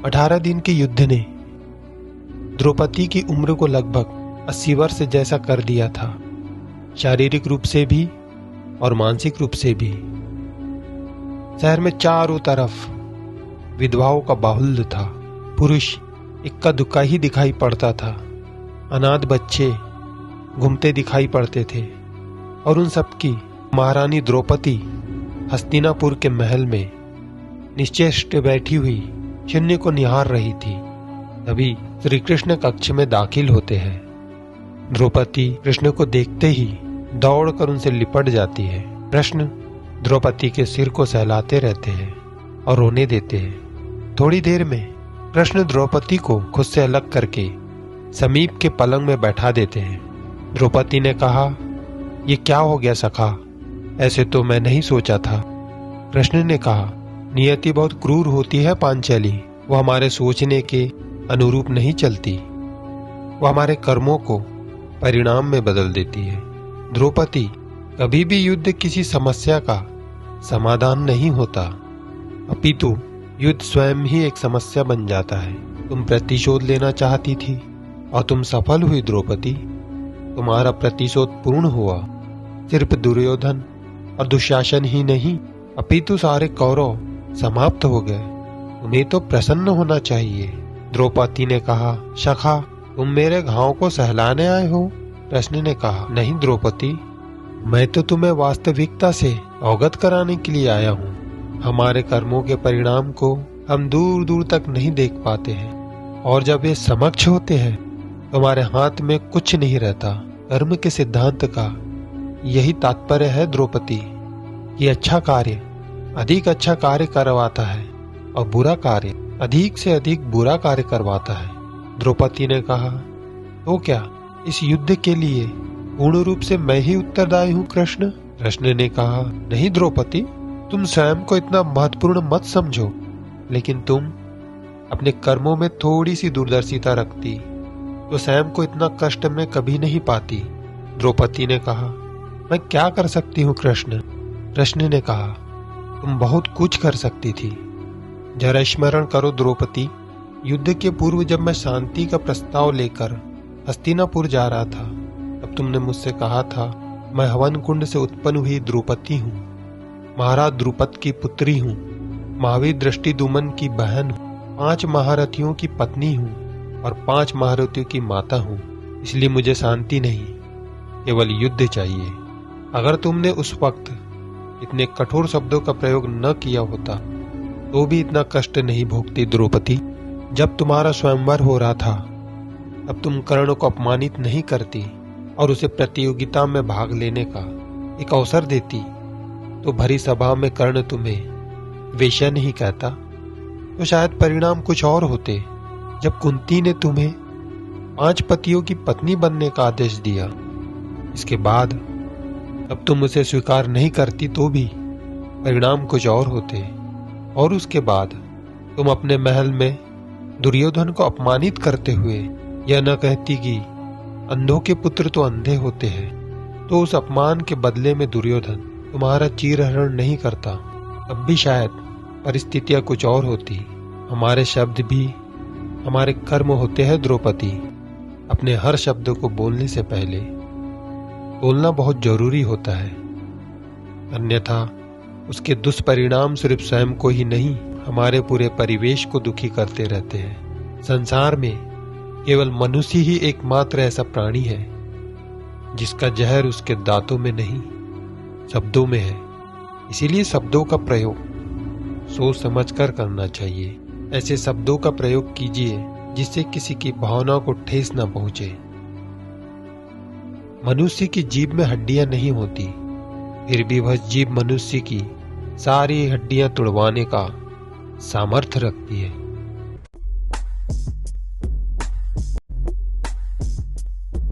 18 दिन के युद्ध ने द्रौपदी की उम्र को लगभग 80 वर्ष जैसा कर दिया था, शारीरिक रूप से भी और मानसिक रूप से भी। शहर में चारों तरफ विधवाओं का बाहुल्य था। पुरुष इक्का दुक्का ही दिखाई पड़ता था। अनाथ बच्चे घूमते दिखाई पड़ते थे और उन सबकी महारानी द्रौपदी हस्तिनापुर के महल में निश्चेष्ट बैठी हुई शून्य को निहार रही थी। तभी श्री कृष्ण कक्ष में दाखिल होते हैं। द्रौपदी कृष्ण को देखते ही दौड़कर उनसे लिपट जाती है। कृष्ण द्रौपदी के सिर को सहलाते रहते हैं और रोने देते हैं। थोड़ी देर में कृष्ण द्रौपदी को खुद से अलग करके समीप के पलंग में बैठा देते हैं। द्रौपदी ने कहा, ये क्या हो गया सखा, ऐसे तो मैं नहीं सोचा था। कृष्ण ने कहा, नियति बहुत क्रूर होती है पांचाली, वो हमारे सोचने के अनुरूप नहीं चलती, वो हमारे कर्मों को परिणाम में बदल देती है। द्रौपदी, कभी भी युद्ध किसी समस्या का समाधान नहीं होता, अपितु युद्ध स्वयं ही एक समस्या बन जाता है। तुम प्रतिशोध लेना चाहती थी और तुम सफल हुई द्रौपदी। तुम्हारा प्रतिशोध पूर्ण हुआ। सिर्फ दुर्योधन और दुशासन ही नहीं, अपितु सारे कौरव समाप्त हो गए। तुम्हें तो प्रसन्न होना चाहिए। द्रौपदी ने कहा, सखा तुम मेरे घाव को सहलाने आए हो? कृष्ण ने कहा, नहीं द्रौपदी, मैं तो तुम्हें वास्तविकता से अवगत कराने के लिए आया हूँ। हमारे कर्मों के परिणाम को हम दूर दूर तक नहीं देख पाते हैं और जब ये समक्ष होते हैं तो हमारे हाथ में कुछ नहीं रहता। कर्म के सिद्धांत का यही तात्पर्य है द्रौपदी कि अच्छा कार्य अधिक अच्छा कार्य करवाता है और बुरा कार्य अधिक से अधिक बुरा कार्य करवाता है। द्रौपदी ने कहा, तो क्या इस युद्ध के लिए पूर्ण रूप से मैं ही उत्तरदायी हूँ कृष्ण? कृष्ण ने कहा, नहीं द्रौपदी, तुम स्वयं को इतना महत्वपूर्ण मत समझो, लेकिन तुम अपने कर्मों में थोड़ी सी दूरदर्शिता रखती तो स्वयं को इतना कष्ट में कभी नहीं पाती। द्रौपदी ने कहा, मैं क्या कर सकती हूँ कृष्ण? कृष्ण ने कहा, तुम बहुत कुछ कर सकती थी। जरा स्मरण करो द्रौपदी, युद्ध के पूर्व जब मैं शांति का प्रस्ताव लेकर हस्तिनापुर जा रहा था, तब तुमने मुझसे कहा था, मैं हवन कुंड से उत्पन्न हुई द्रौपदी हूँ, महाराज द्रुपद की पुत्री हूँ, महावीर दृष्टिदुमन की बहन हूँ, 5 महारथियों की पत्नी हूँ और 5 महारथियों की माता हूँ। इसलिए मुझे शांति नहीं, केवल युद्ध चाहिए। अगर तुमने उस वक्त इतने कठोर शब्दों का प्रयोग न किया होता तो भी इतना कष्ट नहीं भोगती द्रौपदी। जब तुम्हारा स्वयंवर हो रहा था तब तुम कर्ण को अपमानित नहीं करती और उसे प्रतियोगिता में भाग लेने का एक अवसर देती तो भरी सभा में कर्ण तुम्हें वेश्या नहीं कहता, तो शायद परिणाम कुछ और होते। जब कुंती ने तुम्हें 5 पतियों की पत्नी बनने का आदेश दिया, इसके बाद अब तुम उसे स्वीकार नहीं करती तो भी परिणाम कुछ और होते। और उसके बाद तुम अपने महल में दुर्योधन को अपमानित करते हुए यह न कहती कि अंधों के पुत्र तो अंधे होते हैं, तो उस अपमान के बदले में दुर्योधन तुम्हारा चीरहरण नहीं करता, तब भी शायद परिस्थितियां कुछ और होती। हमारे शब्द भी हमारे कर्म होते हैं द्रौपदी। अपने हर शब्द को बोलने से पहले बोलना बहुत जरूरी होता है, अन्यथा उसके दुष्परिणाम सिर्फ स्वयं को ही नहीं, हमारे पूरे परिवेश को दुखी करते रहते हैं। संसार में केवल मनुष्य ही एकमात्र ऐसा प्राणी है जिसका जहर उसके दांतों में नहीं, शब्दों में है। इसीलिए शब्दों का प्रयोग सोच समझकर करना चाहिए। ऐसे शब्दों का प्रयोग कीजिए जिससे किसी की भावना को ठेस न पहुंचे। मनुष्य की जीभ में हड्डियां नहीं होती, फिर भी वह जीभ मनुष्य की सारी हड्डियां तुड़वाने का सामर्थ्य रखती है।